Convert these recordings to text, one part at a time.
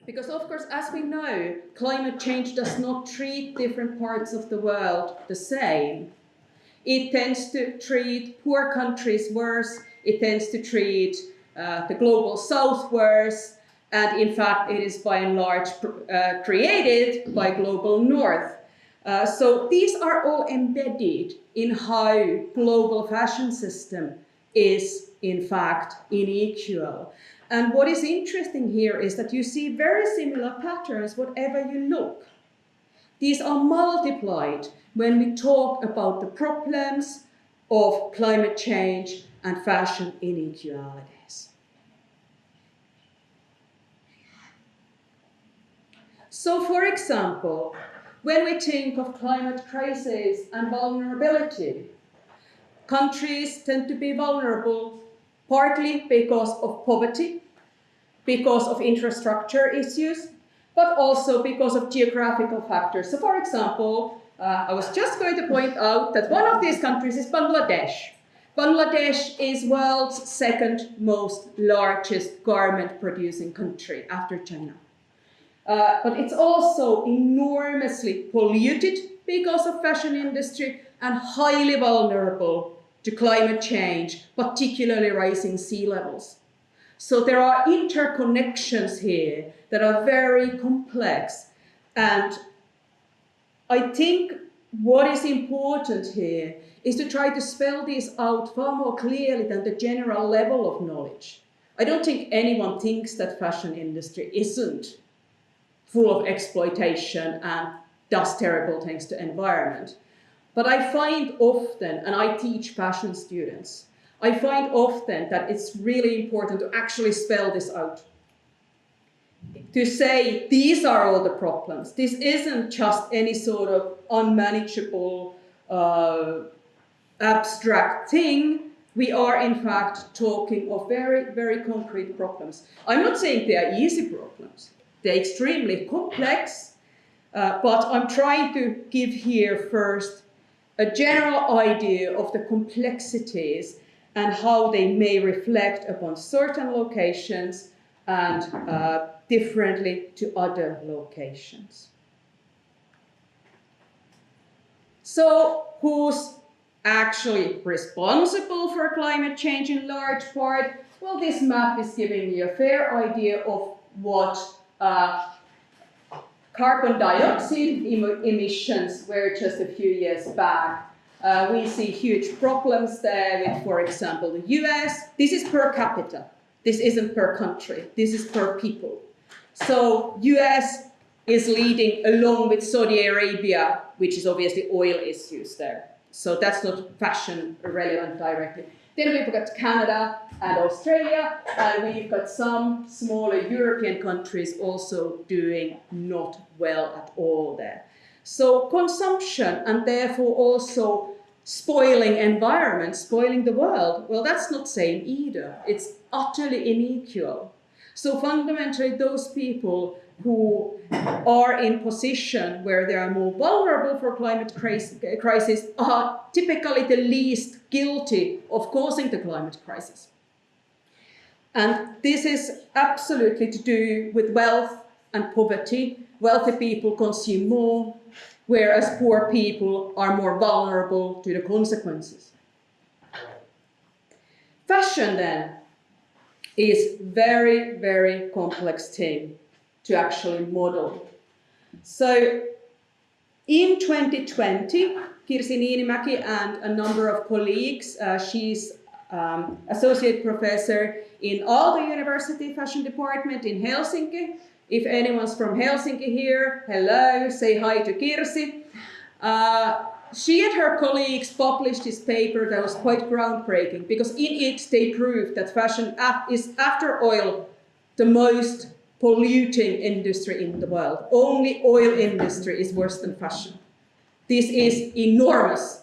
Because of course, as we know, climate change does not treat different parts of the world the same. It tends to treat poor countries worse, it tends to treat the global south worse, and in fact it is by and large created by global north. So these are all embedded in how global fashion system is in fact unequal. And what is interesting here is that you see very similar patterns whatever you look. These are multiplied when we talk about the problems of climate change and fashion inequalities. So for example, when we think of climate crisis and vulnerability, countries tend to be vulnerable partly because of poverty, because of infrastructure issues, but also because of geographical factors. So for example, I was just going to point out that one of these countries is Bangladesh. Bangladesh is world's second most largest garment producing country after China. But it's also enormously polluted because of fashion industry and highly vulnerable to climate change, particularly rising sea levels. So there are interconnections here that are very complex. And I think what is important here is to try to spell these out far more clearly than the general level of knowledge. I don't think anyone thinks that fashion industry isn't full of exploitation and does terrible things to environment. But I find often, and I teach fashion students, I find often that it's really important to actually spell this out. To say, these are all the problems. This isn't just any sort of unmanageable, abstract thing. We are, in fact, talking of very, very concrete problems. I'm not saying they are easy problems. They're extremely complex, but I'm trying to give here first a general idea of the complexities and how they may reflect upon certain locations and differently to other locations. So who's actually responsible for climate change in large part? Well, this map is giving you a fair idea of what carbon dioxide emissions were just a few years back. We see huge problems there with, for example, the US. This is per capita. This isn't per country. This is per people. So US is leading along with Saudi Arabia, which is obviously oil issues there. So that's not fashion relevant directly. Then we've got Canada and Australia, and we've got some smaller European countries also doing not well at all there. So consumption and therefore also spoiling environment, spoiling the world, well, that's not same either. It's utterly unequal. So fundamentally, those people who are in position where they are more vulnerable for climate crisis are typically the least guilty of causing the climate crisis. And this is absolutely to do with wealth and poverty. Wealthy people consume more, whereas poor people are more vulnerable to the consequences. Fashion then is very, very complex thing to actually model. So in 2020, Kirsi Niinimäki and a number of colleagues, she's associate professor in Aalto University Fashion Department in Helsinki. If anyone's from Helsinki here, hello, say hi to Kirsi. She and her colleagues published this paper that was quite groundbreaking because in it they proved that fashion is, after oil, the most polluting industry in the world. Only oil industry is worse than fashion. This is enormous.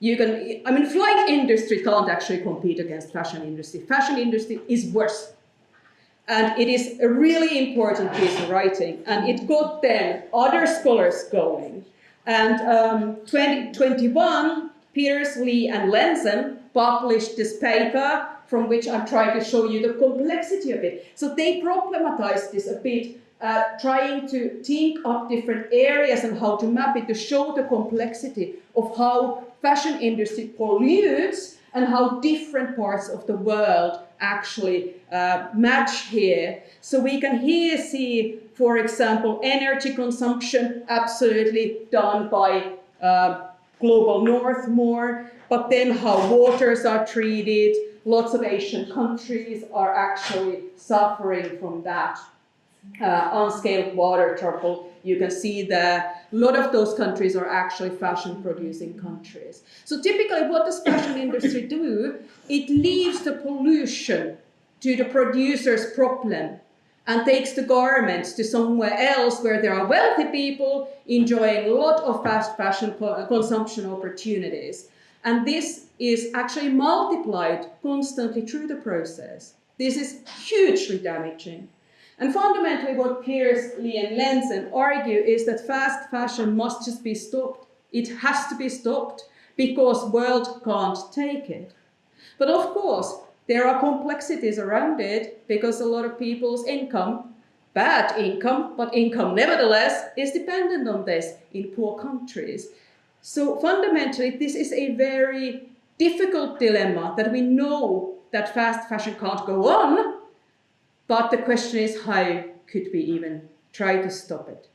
Flight industry can't actually compete against fashion industry. Fashion industry is worse. And it is a really important piece of writing. And it got then other scholars going. And 2021, Peters, Lee, and Lenzen published this paper from which I'm trying to show you the complexity of it. So they problematized this a bit trying to think of different areas and how to map it to show the complexity of how fashion industry pollutes and how different parts of the world actually match here. So we can here see, for example, energy consumption absolutely done by global north more, but then how waters are treated. Lots of Asian countries are actually suffering from that unscaled water trouble. You can see that a lot of those countries are actually fashion producing countries. So typically what does fashion industry do? It leaves the pollution to the producer's problem and takes the garments to somewhere else where there are wealthy people enjoying a lot of fast fashion consumption opportunities. And this is actually multiplied constantly through the process. This is hugely damaging. And fundamentally what Pierce, Lee and Lenzen argue is that fast fashion must just be stopped. It has to be stopped because the world can't take it. But of course, there are complexities around it because a lot of people's income, bad income, but income nevertheless, is dependent on this in poor countries. So fundamentally, this is a very difficult dilemma that we know that fast fashion can't go on, but the question is how could we even try to stop it?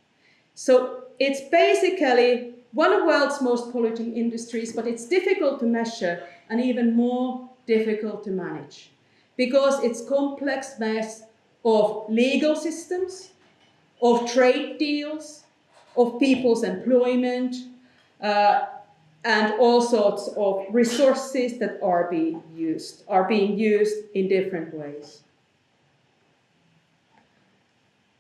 So it's basically one of the world's most polluting industries, but it's difficult to measure and even more difficult to manage because it's a complex mess of legal systems, of trade deals, of people's employment, and all sorts of resources that are being used in different ways.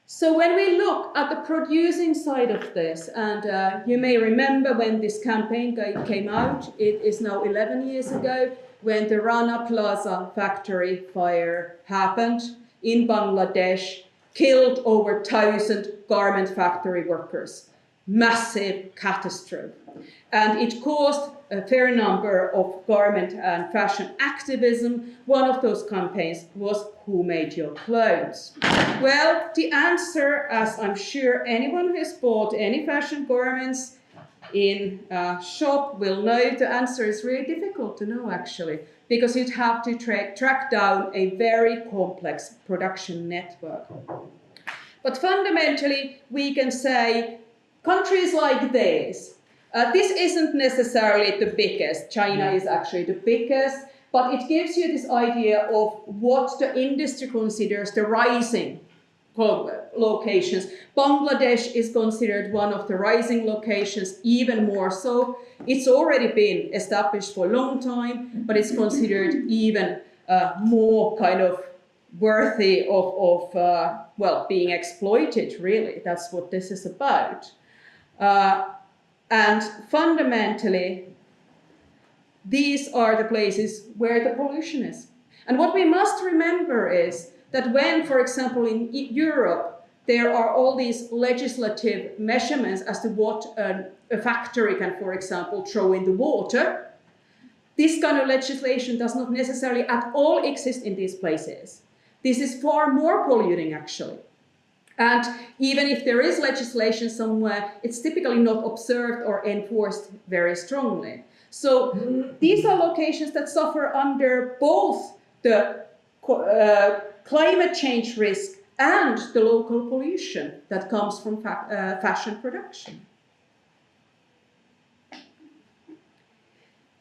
So when we look at the producing side of this, and you may remember when this campaign came out, it is now 11 years ago, when the Rana Plaza factory fire happened in Bangladesh, killed over 1,000 garment factory workers. Massive catastrophe. And it caused a fair number of garment and fashion activism. One of those campaigns was Who Made Your Clothes? Well, the answer, as I'm sure anyone who has bought any fashion garments in a shop will know, the answer is really difficult to know actually, because you'd have to track down a very complex production network. But fundamentally, we can say countries like this isn't necessarily the biggest. China is actually the biggest, but it gives you this idea of what the industry considers the rising locations. Bangladesh is considered one of the rising locations, even more so. It's already been established for a long time, but it's considered even more kind of worthy of being exploited, really. That's what this is about. And fundamentally, these are the places where the pollution is. And what we must remember is that when, for example, in Europe, there are all these legislative measurements as to what a factory can, for example, throw in the water, this kind of legislation does not necessarily at all exist in these places. This is far more polluting, actually. And even if there is legislation somewhere, it's typically not observed or enforced very strongly. So these are locations that suffer under both the climate change risk and the local pollution that comes from fashion production.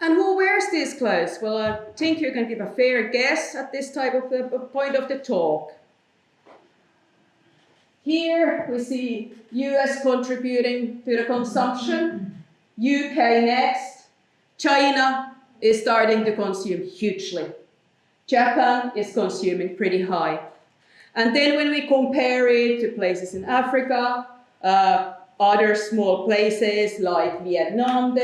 And who wears these clothes? Well, I think you can give a fair guess at this type of point of the talk. Here we see US contributing to the consumption, UK next, China is starting to consume hugely. Japan is consuming pretty high. And then when we compare it to places in Africa, other small places like Vietnam,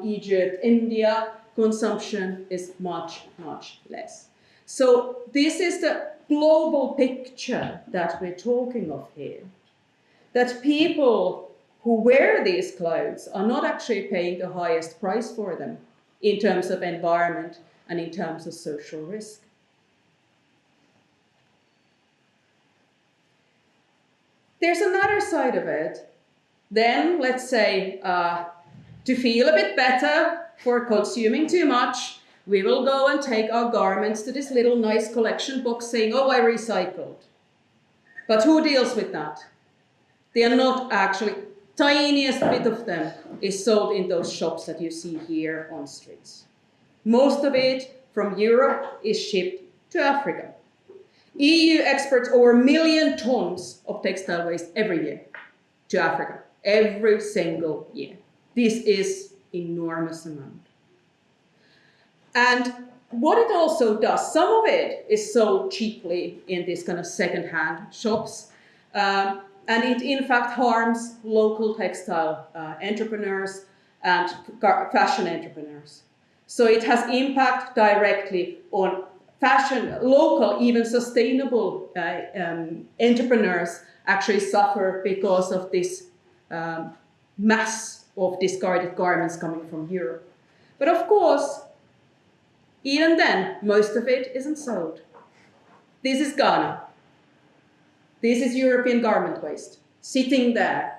Egypt, India, consumption is much, much less. So this is the global picture that we're talking of here. That people who wear these clothes are not actually paying the highest price for them in terms of environment and in terms of social risk. There's another side of it. Then, let's say, to feel a bit better for consuming too much, we will go and take our garments to this little nice collection box saying, oh, I recycled. But who deals with that? They are not actually, tiniest bit of them is sold in those shops that you see here on streets. Most of it from Europe is shipped to Africa. EU exports over 1 million tons of textile waste every year to Africa, every single year. This is enormous amount. And what it also does, some of it is sold cheaply in these kind of second-hand shops, and it in fact harms local textile entrepreneurs and fashion entrepreneurs. So it has impact directly on fashion, local, even sustainable entrepreneurs actually suffer because of this mass of discarded garments coming from Europe. But of course, even then, most of it isn't sold. This is Ghana. This is European garment waste, sitting there.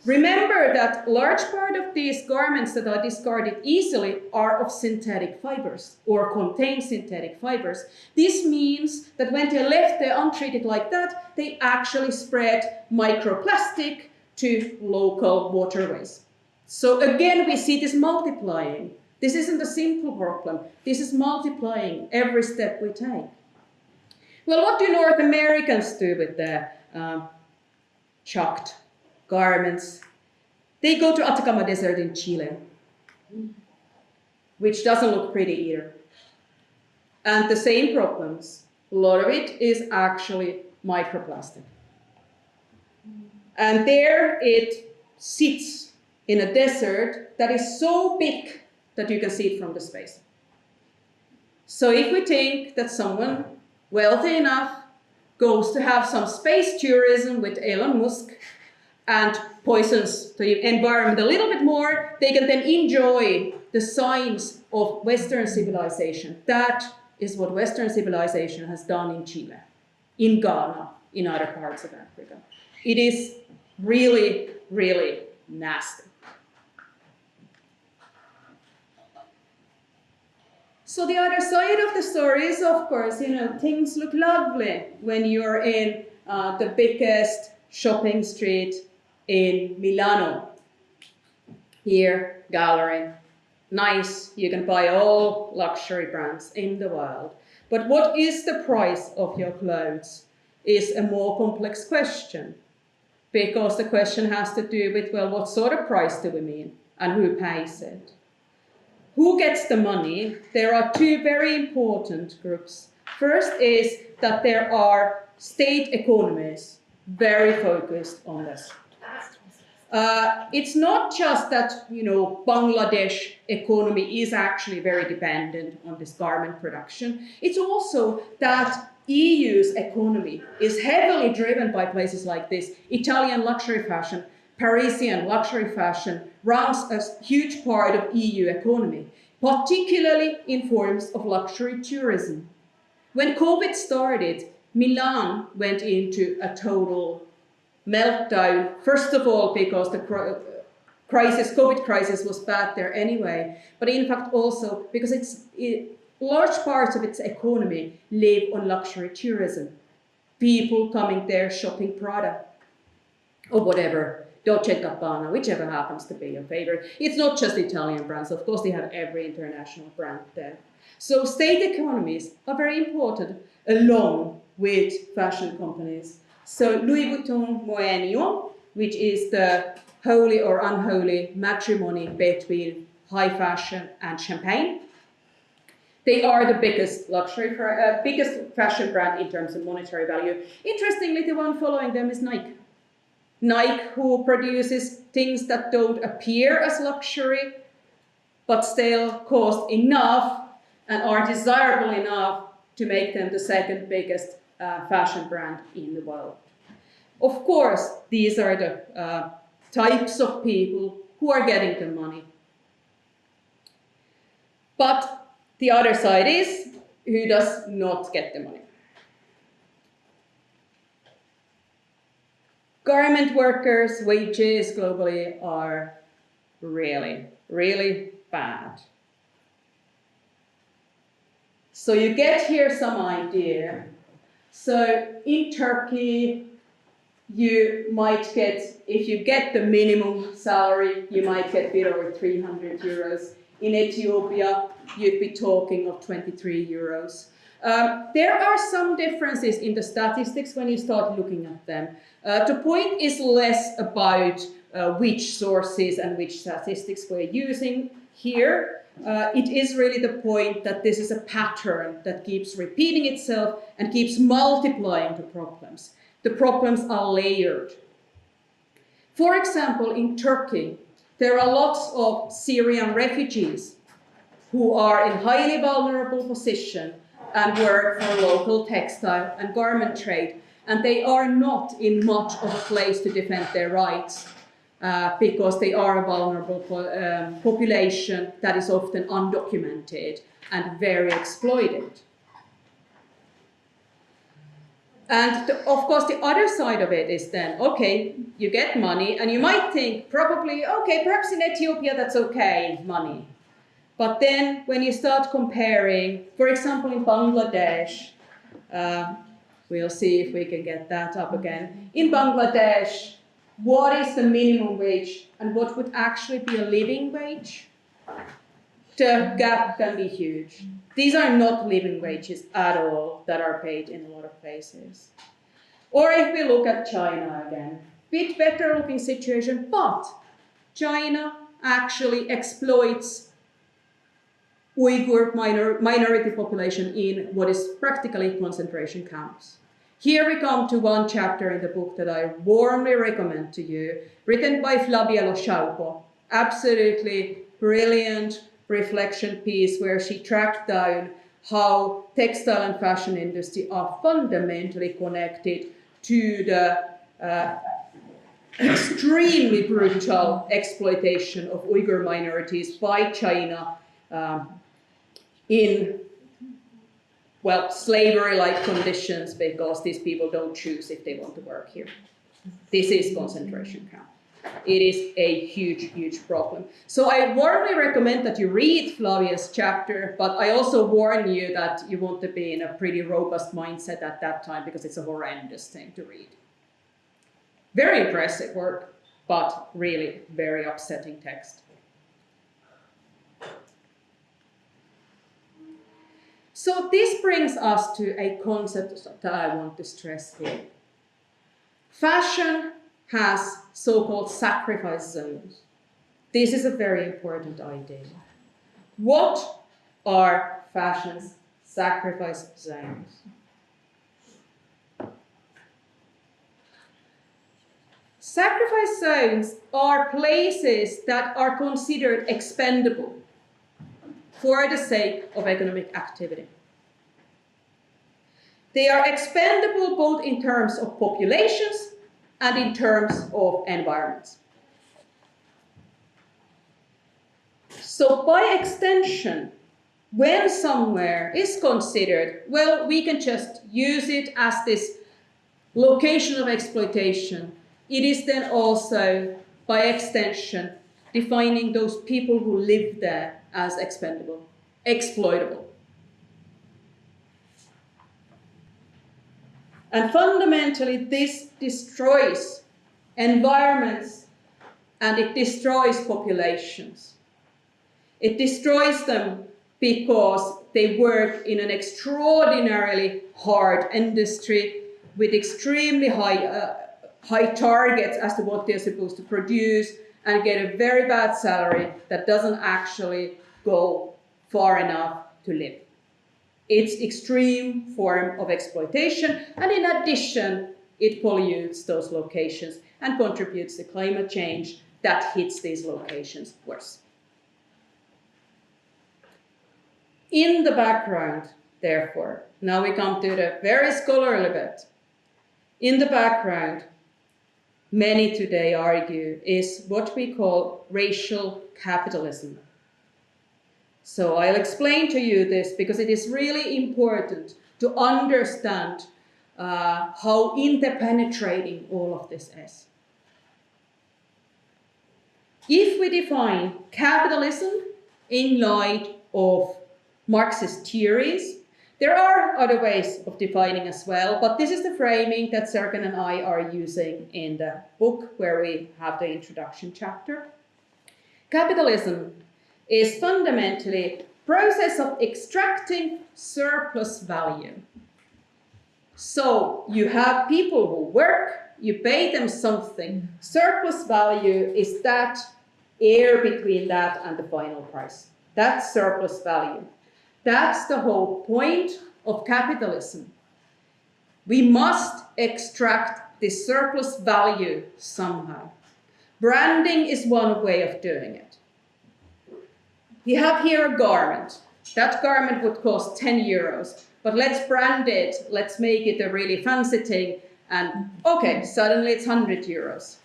Remember that large part of these garments that are discarded easily are of synthetic fibers or contain synthetic fibers. This means that when they're left there untreated like that, they actually spread microplastic to local waterways. So again, we see this multiplying. This isn't a simple problem. This is multiplying every step we take. Well, what do North Americans do with their chucked garments? They go to Atacama Desert in Chile, which doesn't look pretty either. And the same problems. A lot of it is actually microplastic. And there it sits in a desert that is so big that you can see it from the space. So if we think that someone wealthy enough goes to have some space tourism with Elon Musk and poisons the environment a little bit more, they can then enjoy the signs of Western civilization. That is what Western civilization has done in Chile, in Ghana, in other parts of Africa. It is really, really nasty. So the other side of the story is, of course, things look lovely when you're in the biggest shopping street in Milano. Here, gallery. Nice, you can buy all luxury brands in the world. But what is the price of your clothes is a more complex question. Because the question has to do with, well, what sort of price do we mean and who pays it? Who gets the money? There are two very important groups. First is that there are state economies very focused on this. It's not just that, Bangladesh economy is actually very dependent on this garment production. It's also that EU's economy is heavily driven by places like this. Italian luxury fashion, Parisian luxury fashion runs a huge part of EU economy, particularly in forms of luxury tourism. When COVID started, Milan went into a total meltdown, first of all because the COVID crisis was bad there anyway, but in fact also because large parts of its economy live on luxury tourism. People coming there shopping Prada or whatever, Dolce & Gabbana, whichever happens to be your favorite. It's not just Italian brands, of course they have every international brand there. So state economies are very important along with fashion companies. So Louis Vuitton Moet Hennio, which is the holy or unholy matrimony between high fashion and champagne. They are the biggest biggest fashion brand in terms of monetary value. Interestingly, the one following them is Nike. Nike, who produces things that don't appear as luxury, but still cost enough and are desirable enough to make them the second biggest fashion brand in the world. Of course, these are the types of people who are getting the money. But the other side is who does not get the money. Garment workers' wages globally are really, really bad. So you get here some idea. So in Turkey, you might get, if you get the minimum salary, you might get a bit over 300 euros. In Ethiopia, you'd be talking of 23 euros. There are some differences in the statistics when you start looking at them. The point is less about which sources and which statistics we're using here. It is really the point that this is a pattern that keeps repeating itself and keeps multiplying the problems. The problems are layered. For example, in Turkey, there are lots of Syrian refugees who are in highly vulnerable position and work for local textile and garment trade. And they are not in much of a place to defend their rights because they are a vulnerable population that is often undocumented and very exploited. And of course, the other side of it is then, okay, you get money, and you might think probably, okay, perhaps in Ethiopia that's okay, money. But then when you start comparing, for example, in Bangladesh, we'll see if we can get that up again. In Bangladesh, what is the minimum wage and what would actually be a living wage? The gap can be huge. These are not living wages at all that are paid in a lot of places. Or if we look at China again, bit better looking situation, but China actually exploits Uyghur minority population in what is practically concentration camps. Here we come to one chapter in the book that I warmly recommend to you, written by Flavia Lo. Absolutely brilliant reflection piece where she tracked down how textile and fashion industry are fundamentally connected to the extremely brutal exploitation of Uyghur minorities by China in, well, slavery-like conditions, because these people don't choose if they want to work here. This is concentration camp. It is a huge, huge problem. So I warmly recommend that you read Flavia's chapter, but I also warn you that you want to be in a pretty robust mindset at that time, because it's a horrendous thing to read. Very impressive work, but really very upsetting text. So this brings us to a concept that I want to stress here. Fashion has so-called sacrifice zones. This is a very important idea. What are fashion's sacrifice zones? Sacrifice zones are places that are considered expendable for the sake of economic activity. They are expendable both in terms of populations and in terms of environments. So by extension, when somewhere is considered, well, we can just use it as this location of exploitation, it is then also, by extension, defining those people who live there as expendable, exploitable. And fundamentally, this destroys environments and it destroys populations. It destroys them because they work in an extraordinarily hard industry with extremely high targets as to what they're supposed to produce, and get a very bad salary that doesn't actually go far enough to live. It's extreme form of exploitation, and in addition, it pollutes those locations and contributes to climate change that hits these locations worse. In the background, therefore, now we come to the very scholarly bit. In the background, many today argue, is what we call racial capitalism. So I'll explain to you this because it is really important to understand how interpenetrating all of this is. If we define capitalism in light of Marxist theories, there are other ways of defining as well, but this is the framing that Serkan and I are using in the book where we have the introduction chapter. Capitalism is fundamentally a process of extracting surplus value. So you have people who work, you pay them something. Surplus value is that air between that and the final price. That's surplus value. That's the whole point of capitalism. We must extract this surplus value somehow. Branding is one way of doing it. We have here a garment. That garment would cost 10 euros, but let's brand it, let's make it a really fancy thing, and okay, suddenly it's 100 euros.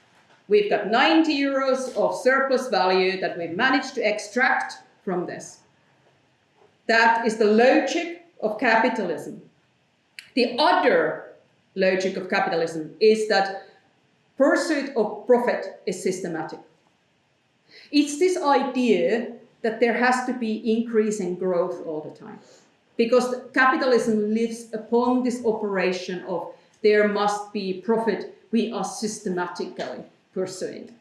We've got 90 euros of surplus value that we've managed to extract from this. That is the logic of capitalism. The other logic of capitalism is that pursuit of profit is systematic. It's this idea that there has to be increasing growth all the time, because capitalism lives upon this operation of there must be profit. We are systematically pursuing it.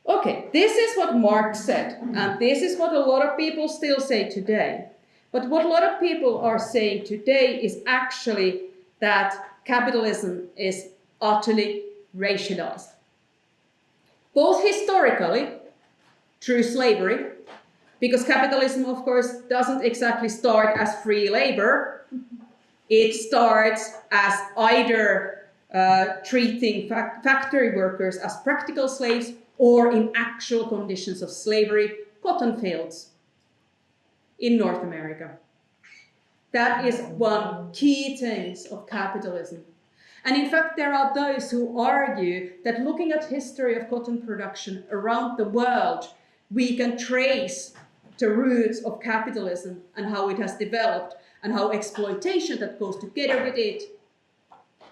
Okay, this is what Marx said, and this is what a lot of people still say today. But what a lot of people are saying today is actually that capitalism is utterly racialized. Both historically, through slavery, because capitalism, of course, doesn't exactly start as free labor. It starts as either treating factory workers as practical slaves or in actual conditions of slavery, cotton fields in North America. That is one key thing of capitalism. And in fact, there are those who argue that looking at history of cotton production around the world, we can trace the roots of capitalism and how it has developed and how exploitation that goes together with it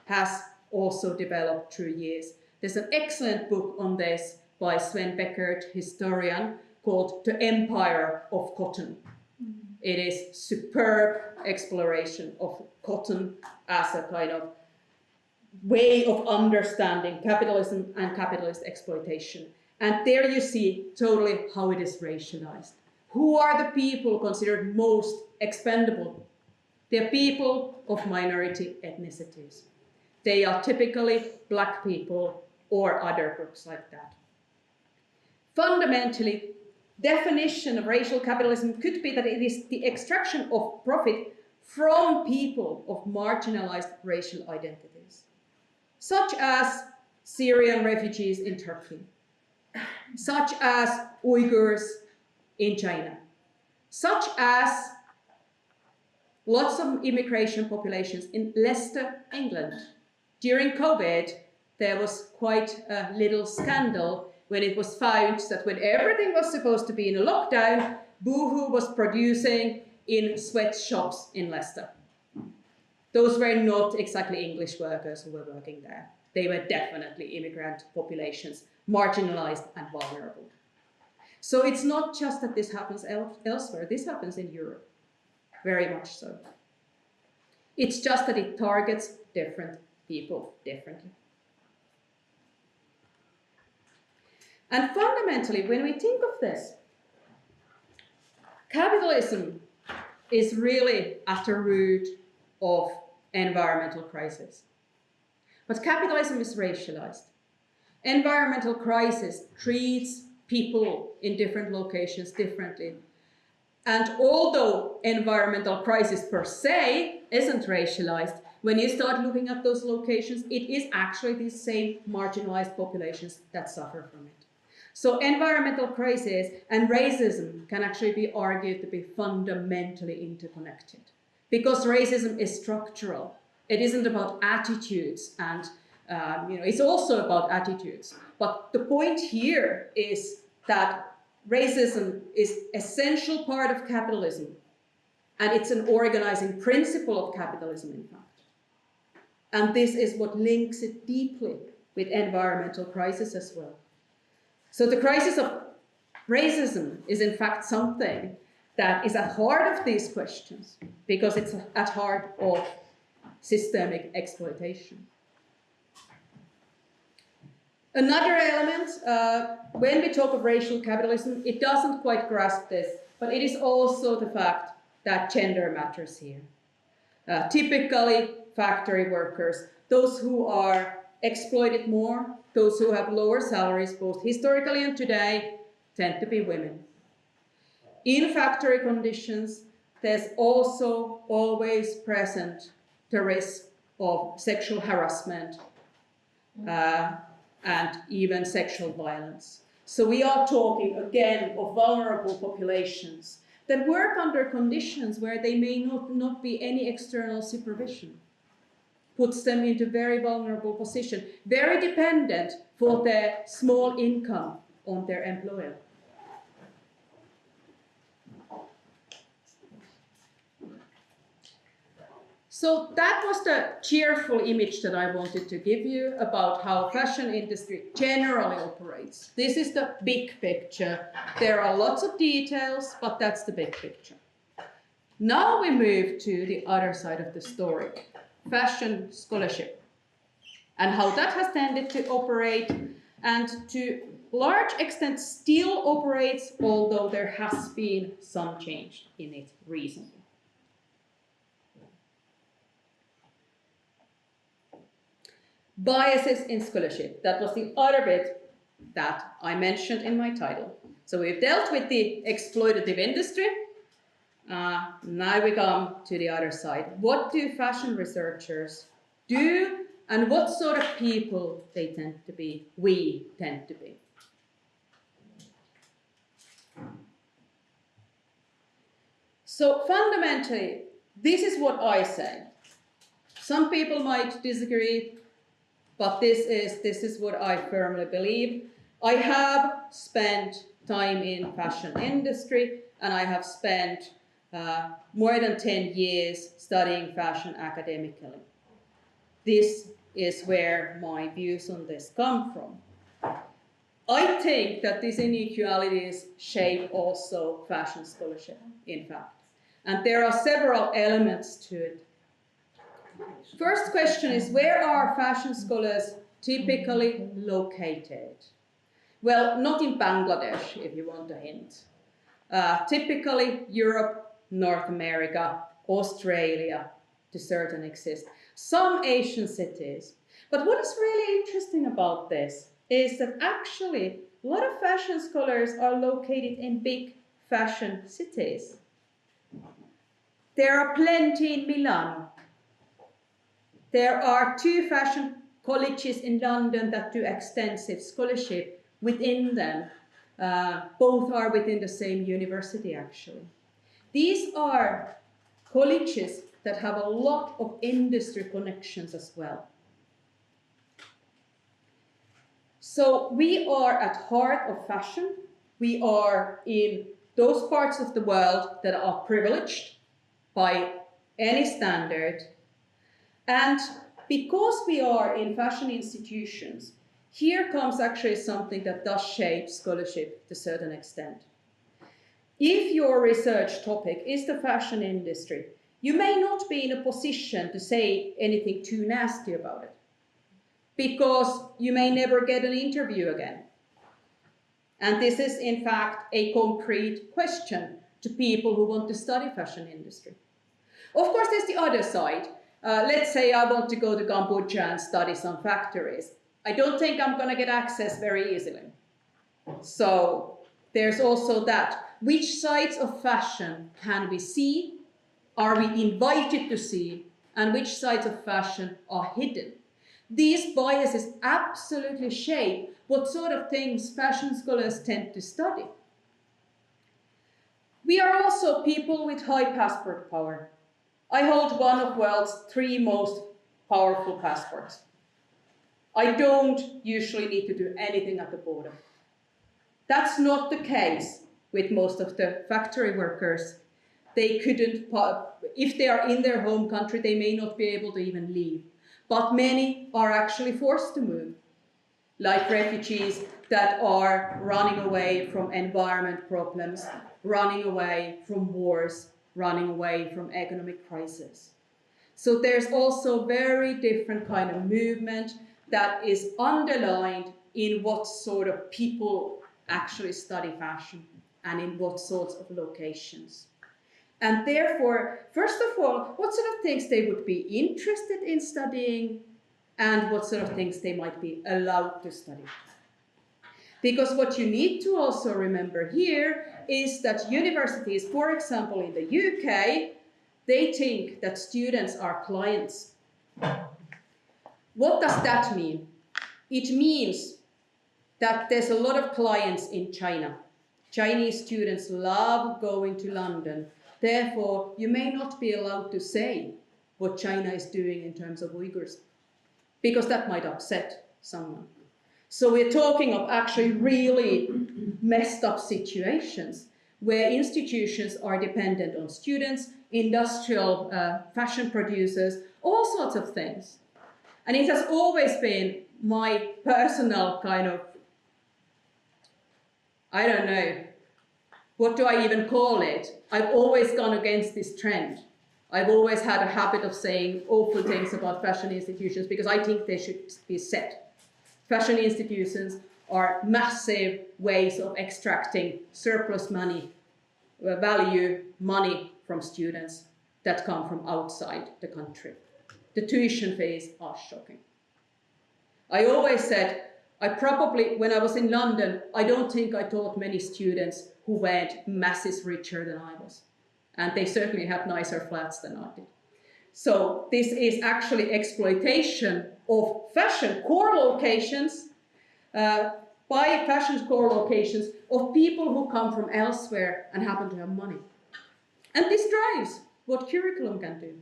has also developed through years. There's an excellent book on this by Sven Beckert, historian, called The Empire of Cotton. It is superb exploration of cotton as a kind of way of understanding capitalism and capitalist exploitation. And there you see totally how it is racialized. Who are the people considered most expendable? They're people of minority ethnicities. They are typically black people or other groups like that. Fundamentally, definition of racial capitalism could be that it is the extraction of profit from people of marginalized racial identities, such as Syrian refugees in Turkey, such as Uyghurs in China, such as lots of immigration populations in Leicester, England. During COVID, there was quite a little scandal when it was found that when everything was supposed to be in a lockdown, Boohoo was producing in sweatshops in Leicester. Those were not exactly English workers who were working there. They were definitely immigrant populations, marginalized and vulnerable. So it's not just that this happens elsewhere, this happens in Europe, very much so. It's just that it targets different people differently. And fundamentally, when we think of this, capitalism is really at the root of environmental crisis. But capitalism is racialized. Environmental crisis treats people in different locations differently. And although environmental crisis per se isn't racialized, when you start looking at those locations, it is actually these same marginalized populations that suffer from it. So environmental crisis and racism can actually be argued to be fundamentally interconnected, because racism is structural. It isn't about attitudes, and it's also about attitudes. But the point here is that racism is an essential part of capitalism, and it's an organizing principle of capitalism, in fact. And this is what links it deeply with environmental crisis as well. So the crisis of racism is in fact something that is at heart of these questions, because it's at heart of systemic exploitation. Another element, when we talk of racial capitalism, it doesn't quite grasp this, but it is also the fact that gender matters here. Typically, factory workers, those who are exploited more, those who have lower salaries, both historically and today, tend to be women. In factory conditions, there's also always present the risk of sexual harassment and even sexual violence. So we are talking again of vulnerable populations that work under conditions where they may not be any external supervision. Puts them into very vulnerable position, very dependent for their small income on their employer. So that was the cheerful image that I wanted to give you about how fashion industry generally operates. This is the big picture. There are lots of details, but that's the big picture. Now we move to the other side of the story, fashion scholarship, and how that has tended to operate and to large extent still operates, although there has been some change in it recently. Biases in scholarship. That was the other bit that I mentioned in my title. So we've dealt with the exploitative industry. Now we come to the other side. What do fashion researchers do, and what sort of people they tend to be, we tend to be? So fundamentally, this is what I say. Some people might disagree, but this is what I firmly believe. I have spent time in fashion industry, and I have spent more than 10 years studying fashion academically. This is where my views on this come from. I think that these inequalities shape also fashion scholarship, in fact. And there are several elements to it. First question is, where are fashion scholars typically located? Well, not in Bangladesh, if you want a hint. Typically Europe, North America, Australia, to a certain extent. Some Asian cities. But what is really interesting about this is that actually a lot of fashion scholars are located in big fashion cities. There are plenty in Milan. There are 2 fashion colleges in London that do extensive scholarship within them. Both are within the same university, actually. These are colleges that have a lot of industry connections as well. So we are at heart of fashion. We are in those parts of the world that are privileged by any standard. And because we are in fashion institutions, here comes actually something that does shape scholarship to a certain extent. If your research topic is the fashion industry, you may not be in a position to say anything too nasty about it, because you may never get an interview again. And this is in fact a concrete question to people who want to study fashion industry. Of course, there's the other side. Let's say I want to go to Cambodia and study some factories. I don't think I'm going to get access very easily. So there's also that. Which sides of fashion can we see? Are we invited to see? And which sides of fashion are hidden? These biases absolutely shape what sort of things fashion scholars tend to study. We are also people with high passport power. I hold one of the world's 3 most powerful passports. I don't usually need to do anything at the border. That's not the case with most of the factory workers. They couldn't, if they are in their home country, they may not be able to even leave. but many are actually forced to move, like refugees that are running away from environment problems, running away from wars, running away from economic crisis. So there's also very different kind of movement that is underlined in what sort of people actually study fashion and in what sorts of locations. And therefore, first of all, what sort of things they would be interested in studying and what sort of things they might be allowed to study. Because what you need to also remember here is that universities, for example, in the UK, they think that students are clients. What does that mean? It means that there's a lot of clients in China. Chinese students love going to London. Therefore, you may not be allowed to say what China is doing in terms of Uyghurs, because that might upset someone. So we're talking of actually really messed up situations where institutions are dependent on students, industrial fashion producers, all sorts of things. And it has always been my personal kind of, I don't know, what do I even call it? I've always gone against this trend. I've always had a habit of saying awful things about fashion institutions because I think they should be set. Fashion institutions are massive ways of extracting surplus money, value, money from students that come from outside the country. The tuition fees are shocking. I always said, when I was in London, I don't think I taught many students who went masses richer than I was. And they certainly had nicer flats than I did. So this is actually exploitation of fashion core locations, by fashion core locations of people who come from elsewhere and happen to have money. And this drives what curriculum can do.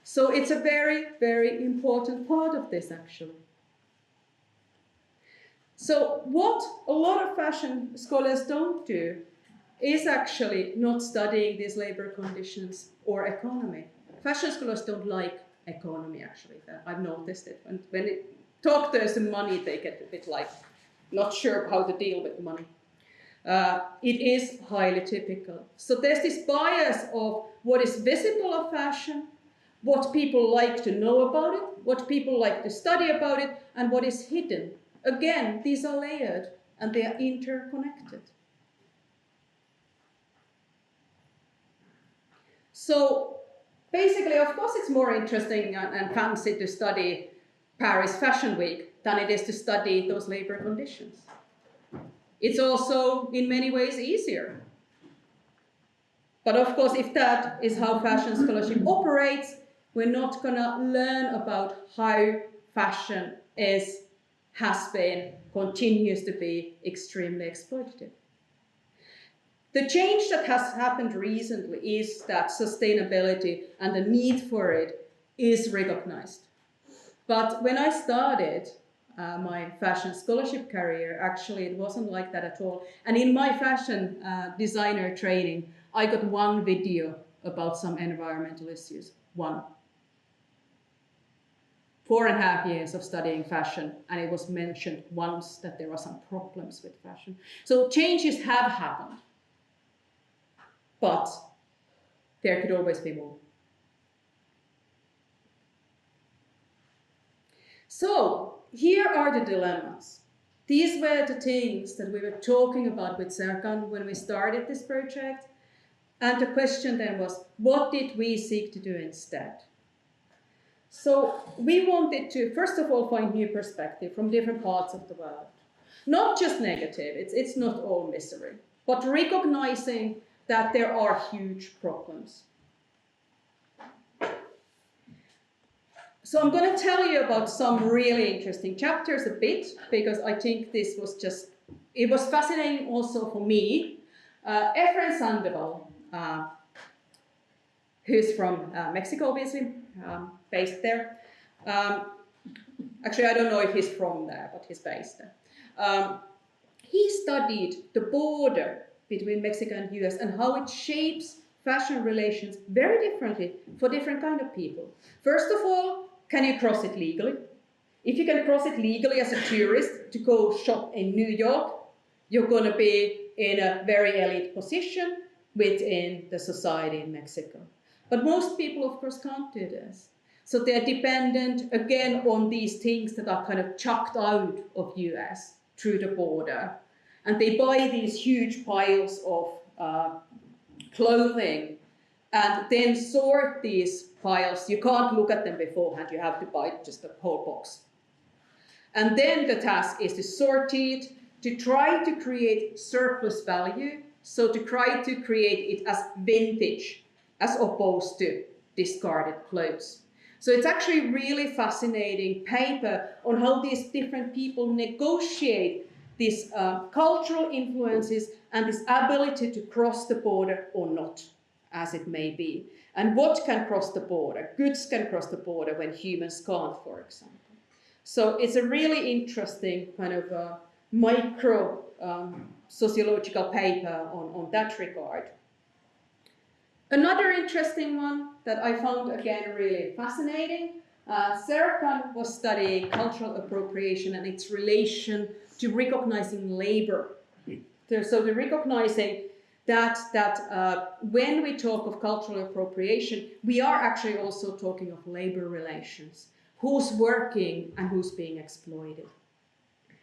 So it's a very, very important part of this actually. So what a lot of fashion scholars don't do is actually not studying these labor conditions or economy. Fashion scholars don't like economy actually. I've noticed it. And when they talk to us money, they get a bit like not sure how to deal with money. It is highly typical. So there's this bias of what is visible of fashion, what people like to know about it, what people like to study about it, and what is hidden. Again, these are layered and they are interconnected. So basically, of course, it's more interesting and fancy to study Paris Fashion Week than it is to study those labor conditions. It's also, in many ways, easier. But of course, if that is how fashion scholarship operates, we're not going to learn about how fashion has been, continues to be extremely exploitative. The change that has happened recently is that sustainability and the need for it is recognized. But when I started my fashion scholarship career, actually it wasn't like that at all. And in my fashion designer training, I got one video about some environmental issues, one. 4.5 years of studying fashion, and it was mentioned once that there are some problems with fashion. So changes have happened, but there could always be more. So here are the dilemmas. These were the things that we were talking about with Serkan when we started this project. And the question then was, what did we seek to do instead? So we wanted to, first of all, find new perspective from different parts of the world. Not just negative, it's not all misery, but recognizing that there are huge problems. So I'm going to tell you about some really interesting chapters a bit, because I think this was just, it was fascinating also for me. Efren Sandoval, who's from Mexico, obviously, based there. Actually, I don't know if he's from there, but he's based there. He studied the border between Mexico and US and how it shapes fashion relations very differently for different kind of people. First of all, can you cross it legally? If you can cross it legally as a tourist to go shop in New York, you're going to be in a very elite position within the society in Mexico. But most people, of course, can't do this. So they're dependent, again, on these things that are kind of chucked out of US through the border. And they buy these huge piles of clothing and then sort these piles. You can't look at them beforehand. You have to buy just a whole box. And then the task is to sort it, to try to create surplus value, so to try to create it as vintage, as opposed to discarded clothes. So it's actually really fascinating paper on how these different people negotiate these cultural influences and this ability to cross the border or not, as it may be. And what can cross the border? Goods can cross the border when humans can't, for example. So it's a really interesting kind of micro sociological paper on that regard. Another interesting one that I found, again, really fascinating. Serkan was studying cultural appropriation and its relation to recognizing labor. So the recognizing that when we talk of cultural appropriation, we are actually also talking of labor relations. Who's working and who's being exploited.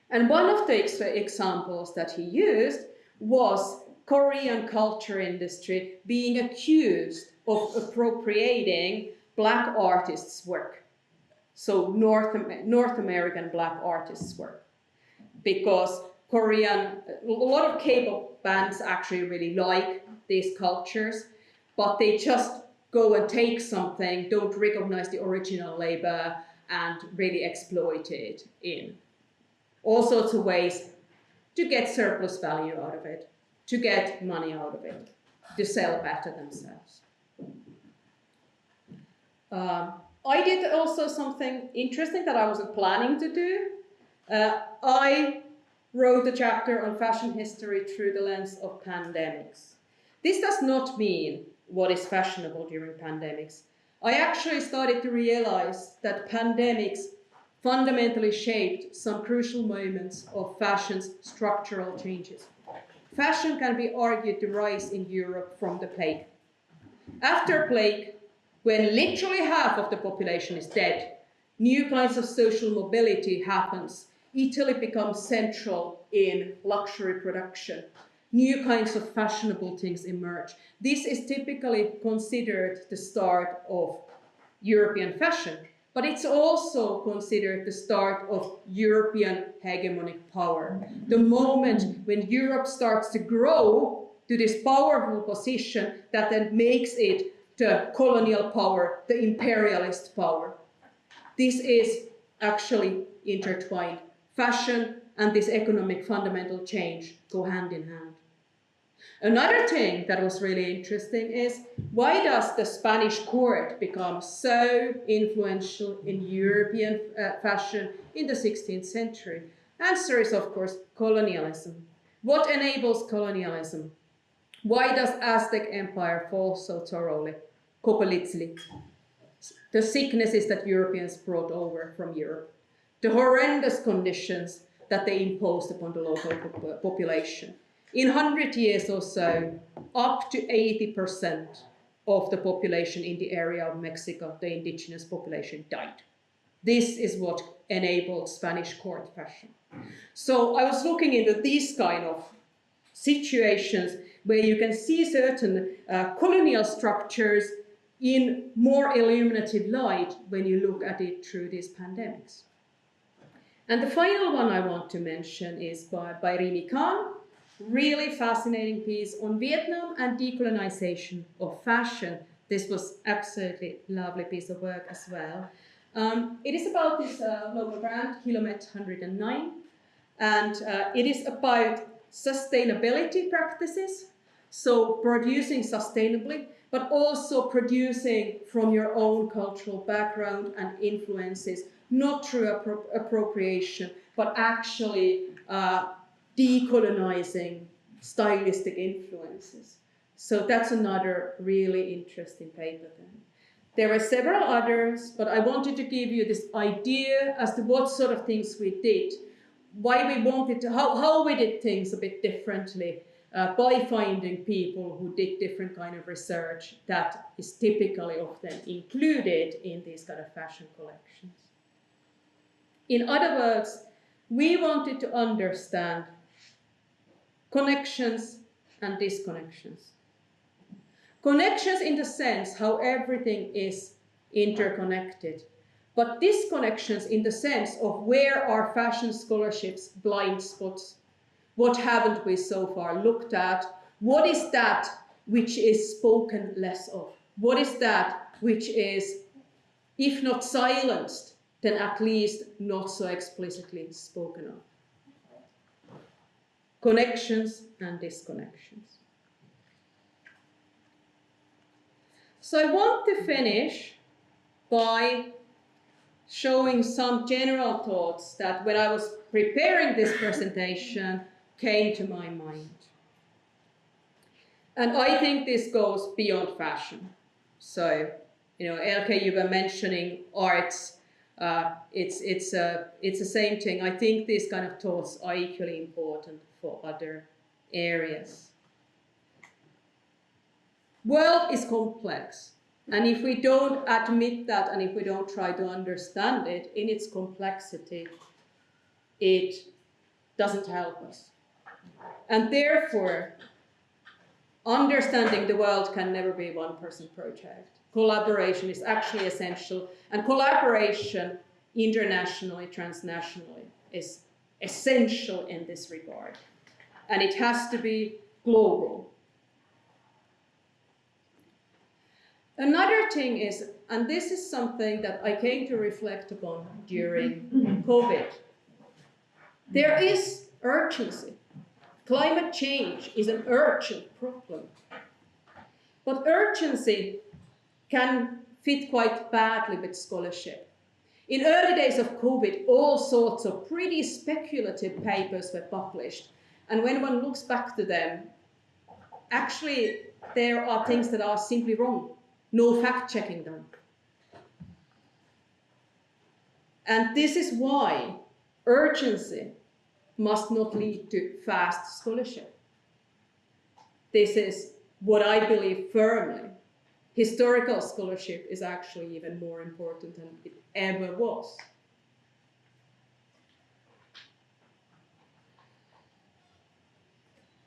And one of the examples that he used was Korean culture industry being accused of appropriating black artists' work. So North American black artists' work. Because a lot of K-pop bands actually really like these cultures, but they just go and take something, don't recognize the original labor, and really exploit it in all sorts of ways to get surplus value out of it, to get money out of it, to sell better themselves. I did also something interesting that I wasn't planning to do. I wrote a chapter on fashion history through the lens of pandemics. This does not mean what is fashionable during pandemics. I actually started to realize that pandemics fundamentally shaped some crucial moments of fashion's structural changes. Fashion can be argued to rise in Europe from the plague. After plague, when literally half of the population is dead, new kinds of social mobility happens. Italy becomes central in luxury production. New kinds of fashionable things emerge. This is typically considered the start of European fashion, but it's also considered the start of European hegemonic power. The moment when Europe starts to grow to this powerful position that then makes it the colonial power, the imperialist power. This is actually intertwined. Fashion and this economic fundamental change go hand in hand. Another thing that was really interesting is, why does the Spanish court become so influential in European fashion in the 16th century? Answer is, of course, colonialism. What enables colonialism? Why does Aztec Empire fall so thoroughly? Copolitzli. The sicknesses that Europeans brought over from Europe. The horrendous conditions that they imposed upon the local population. In 100 years or so, up to 80% of the population in the area of Mexico, the indigenous population, died. This is what enabled Spanish court fashion. So I was looking into these kind of situations where you can see certain colonial structures in more illuminative light when you look at it through these pandemics. And the final one I want to mention is by Rimi Khan. Really fascinating piece on Vietnam and decolonization of fashion. This was absolutely lovely piece of work as well. It is about this local brand, Kilomet 109, and it is about sustainability practices, so producing sustainably, but also producing from your own cultural background and influences, not through appropriation, but actually decolonizing stylistic influences. So that's another really interesting paper then. There were several others, but I wanted to give you this idea as to what sort of things we did, why we wanted to, how we did things a bit differently by finding people who did different kind of research that is typically often included in these kind of fashion collections. In other words, we wanted to understand connections and disconnections. Connections in the sense how everything is interconnected, but disconnections in the sense of where are fashion scholarship's blind spots, what haven't we so far looked at, what is that which is spoken less of, what is that which is, if not silenced, then at least not so explicitly spoken of. Connections and disconnections. So I want to finish by showing some general thoughts that when I was preparing this presentation came to my mind. And I think this goes beyond fashion. So, you know, Elke, you were mentioning arts. It's the same thing. I think these kind of thoughts are equally important for other areas. World is complex, and if we don't admit that, and if we don't try to understand it in its complexity, it doesn't help us. And therefore, understanding the world can never be a one-person project. Collaboration is actually essential, and collaboration internationally, transnationally, is essential in this regard. And it has to be global. Another thing is, and this is something that I came to reflect upon during COVID, there is urgency. Climate change is an urgent problem. But urgency can fit quite badly with scholarship. In early days of COVID, all sorts of pretty speculative papers were published. And when one looks back to them, actually there are things that are simply wrong. No fact-checking done. And this is why urgency must not lead to fast scholarship. This is what I believe firmly. Historical scholarship is actually even more important than it ever was.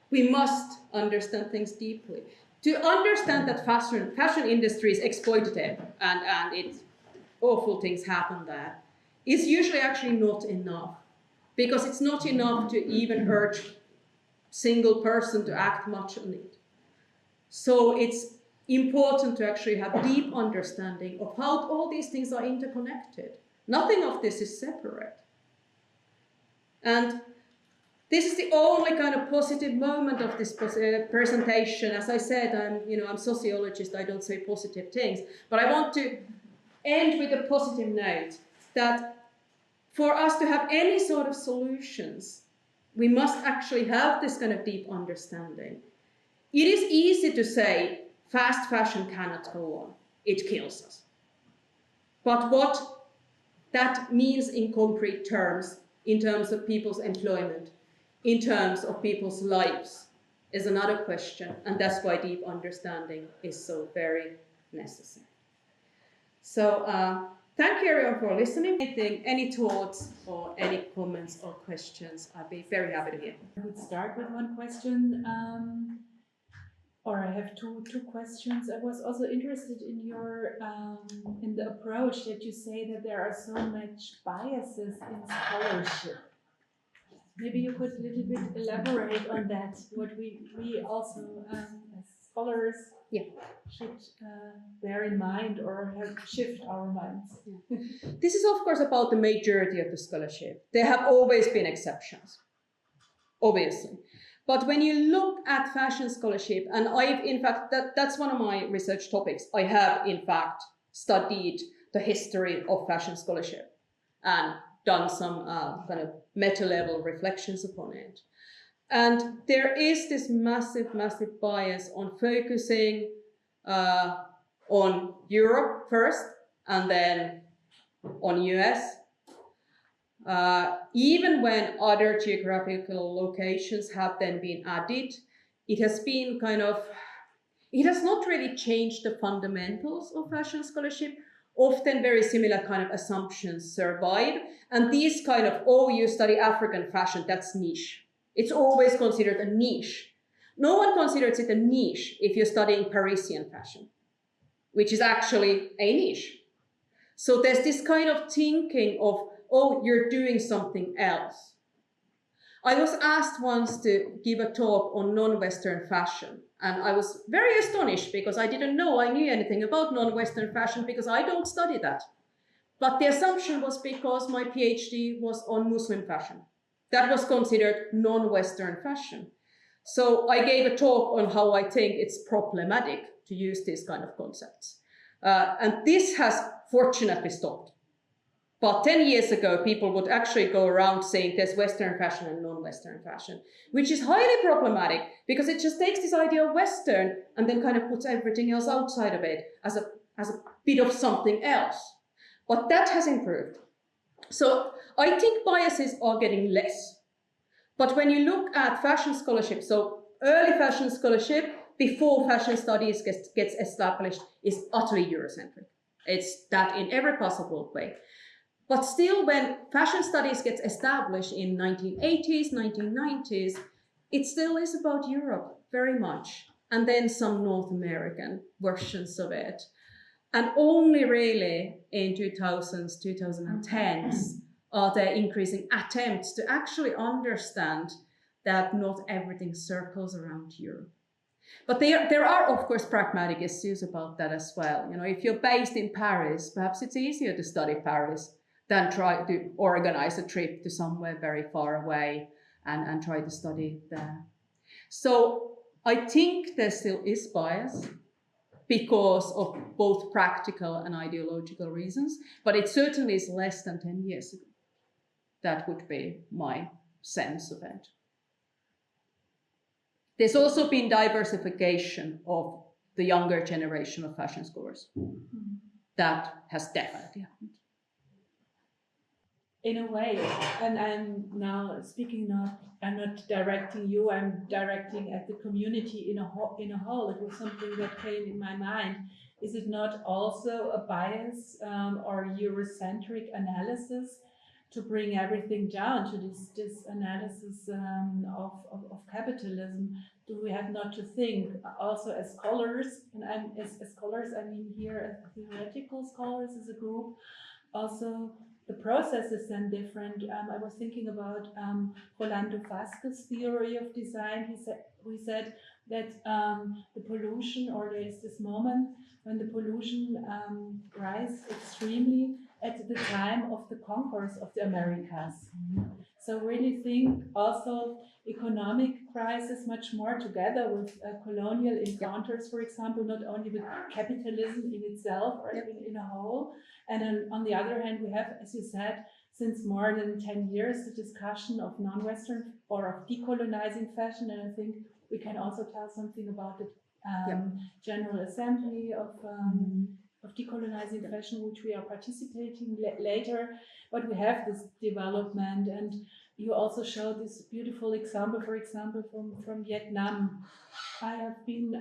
We must understand things deeply. To understand that fashion industry is exploitative and it's awful things happen there, is usually actually not enough. Because it's not enough to even urge single person to act much on it. So it's important to actually have deep understanding of how all these things are interconnected. Nothing of this is separate. And this is the only kind of positive moment of this presentation. As I said, I'm a sociologist, I don't say positive things, but I want to end with a positive note that for us to have any sort of solutions, we must actually have this kind of deep understanding. It is easy to say fast fashion cannot go on, it kills us. But what that means in concrete terms, in terms of people's employment, in terms of people's lives, is another question, and that's why deep understanding is so very necessary. So thank you everyone for listening. Any thoughts or any comments or questions, I'd be very happy to hear. I would start with one question, or I have two questions. I was also interested in your in the approach that you say that there are so much biases in scholarship. Maybe you could a little bit elaborate on that, what we also as scholars should bear in mind or shift our minds. This is of course about the majority of the scholarship. There have always been exceptions, obviously. But when you look at fashion scholarship, and I've in fact, that's one of my research topics, I have in fact studied the history of fashion scholarship and done some kind of meta-level reflections upon it. And there is this massive bias on focusing on Europe first and then on US. Even when other geographical locations have then been added, it has been it has not really changed the fundamentals of fashion scholarship. Often very similar kind of assumptions survive. And these you study African fashion, that's niche. It's always considered a niche. No one considers it a niche if you're studying Parisian fashion, which is actually a niche. So there's this kind of thinking of, oh, you're doing something else. I was asked once to give a talk on non-Western fashion, and I was very astonished because I didn't know I knew anything about non-Western fashion because I don't study that. But the assumption was because my PhD was on Muslim fashion. That was considered non-Western fashion. So I gave a talk on how I think it's problematic to use these kind of concepts. And this has fortunately stopped. But 10 years ago, people would actually go around saying there's Western fashion and non-Western fashion, which is highly problematic because it just takes this idea of Western and then kind of puts everything else outside of it as a bit of something else. But that has improved. So I think biases are getting less. But when you look at fashion scholarship, so early fashion scholarship before fashion studies gets established is utterly Eurocentric. It's that in every possible way. But still, when fashion studies gets established in 1980s, 1990s, it still is about Europe very much. And then some North American versions of it. And only really in 2000s, 2010s, are there increasing attempts to actually understand that not everything circles around Europe. But there are, of course, pragmatic issues about that as well. You know, if you're based in Paris, perhaps it's easier to study Paris than try to organize a trip to somewhere very far away and try to study there. So I think there still is bias because of both practical and ideological reasons, but it certainly is less than 10 years ago. That would be my sense of it. There's also been diversification of the younger generation of fashion scholars. That has definitely happened. In a way, and I'm now speaking I'm not directing you, I'm directing at the community in a whole. It was something that came in my mind. Is it not also a bias or Eurocentric analysis to bring everything down to this analysis of capitalism? Do we have not to think also as scholars, and as scholars, I mean here as theoretical scholars as a group, also the process is then different. I was thinking about Rolando Vasquez's theory of design. He said that the pollution, or there's this moment when the pollution rises extremely at the time of the conquest of the Americas. So really think also economic crisis much more together with colonial encounters, for example, not only with capitalism in itself or in a whole. And then on the other hand, we have, as you said, since more than 10 years, the discussion of non-Western or of decolonizing fashion. And I think we can also tell something about the General Assembly of decolonizing fashion, which we are participating later. But we have this development, and you also showed this beautiful example, for example, from Vietnam. I have been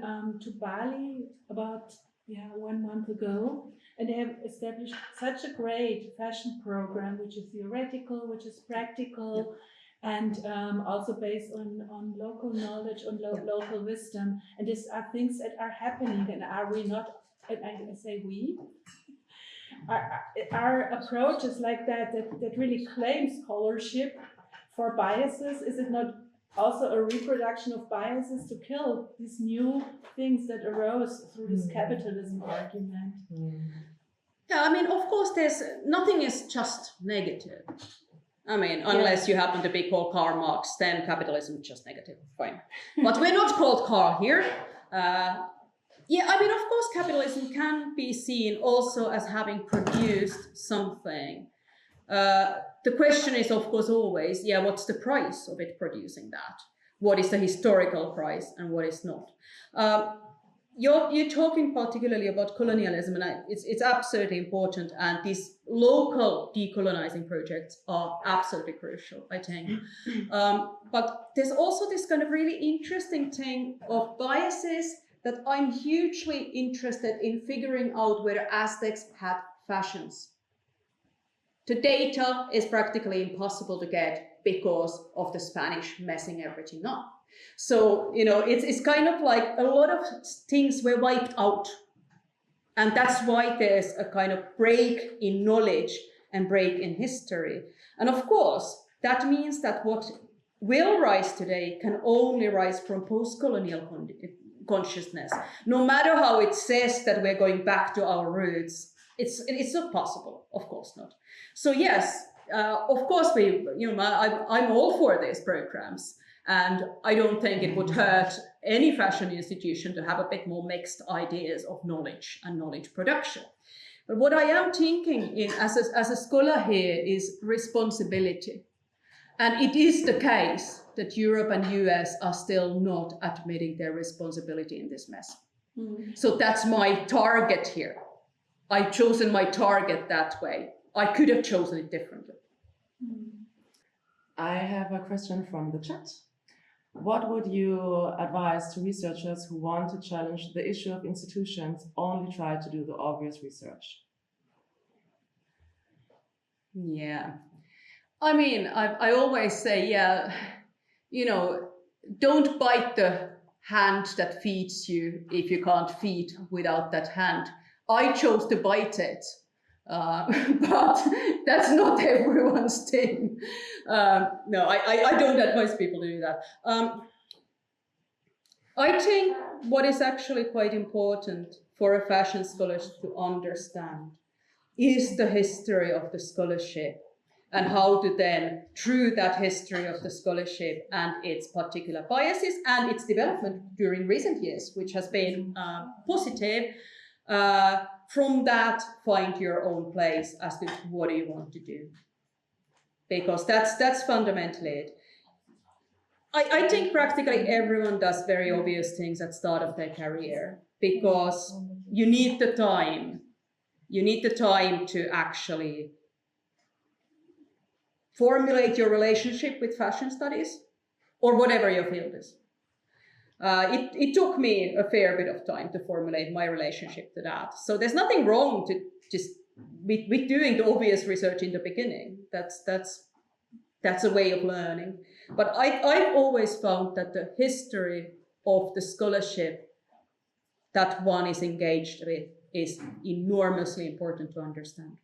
to Bali about 1 month ago, and they have established such a great fashion program, which is theoretical, which is practical, and also based on local knowledge, on local wisdom. And these are things that are happening, and are we not, and I say we, our approaches like that really claim scholarship for biases. Is it not also a reproduction of biases to kill these new things that arose through this capitalism argument? Yeah, I mean, of course, nothing is just negative. I mean, unless you happen to be called Karl Marx, then capitalism is just negative. Fine. But we're not called Karl here. I mean, of course, capitalism can be seen also as having produced something. The question is, of course, always, what's the price of it producing that? What is the historical price and what is not? you're talking particularly about colonialism, and it's absolutely important, and these local decolonizing projects are absolutely crucial, I think. But there's also this kind of really interesting thing of biases that I'm hugely interested in figuring out whether Aztecs had fashions. The data is practically impossible to get because of the Spanish messing everything up. So, you know, it's kind of like a lot of things were wiped out. And that's why there's a kind of break in knowledge and break in history. And of course, that means that what will rise today can only rise from post-colonial consciousness. No matter how it says that we're going back to our roots, it's not possible, of course not. So yes, of course I'm all for these programs. And I don't think it would hurt any fashion institution to have a bit more mixed ideas of knowledge and knowledge production. But what I am thinking as a scholar here is responsibility. And it is the case that Europe and US are still not admitting their responsibility in this mess. So that's my target here. I've chosen my target that way. I could have chosen it differently. I have a question from the chat. What would you advise to researchers who want to challenge the issue of institutions only try to do the obvious research? Yeah. I mean, I always say, yeah, you know, don't bite the hand that feeds you if you can't feed without that hand. I chose to bite it, but that's not everyone's thing. No, I don't advise people to do that. I think what is actually quite important for a fashion scholar to understand is the history of the scholarship and how to then, through that history of the scholarship and its particular biases and its development during recent years, which has been positive, from that find your own place as to what do you want to do. Because that's fundamentally it. I think practically everyone does very obvious things at the start of their career because you need the time. You need the time to actually formulate your relationship with fashion studies or whatever your field is. It took me a fair bit of time to formulate my relationship to that. So there's nothing wrong to just with doing the obvious research in the beginning. That's a way of learning. But I've always found that the history of the scholarship that one is engaged with is enormously important to understand.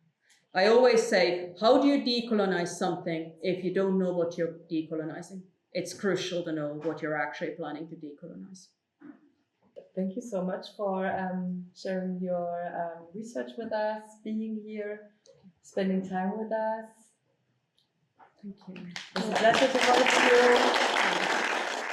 I always say, how do you decolonize something if you don't know what you're decolonizing? It's crucial to know what you're actually planning to decolonize. Thank you so much for sharing your research with us, being here, spending time with us. Thank you. It's a pleasure to host you.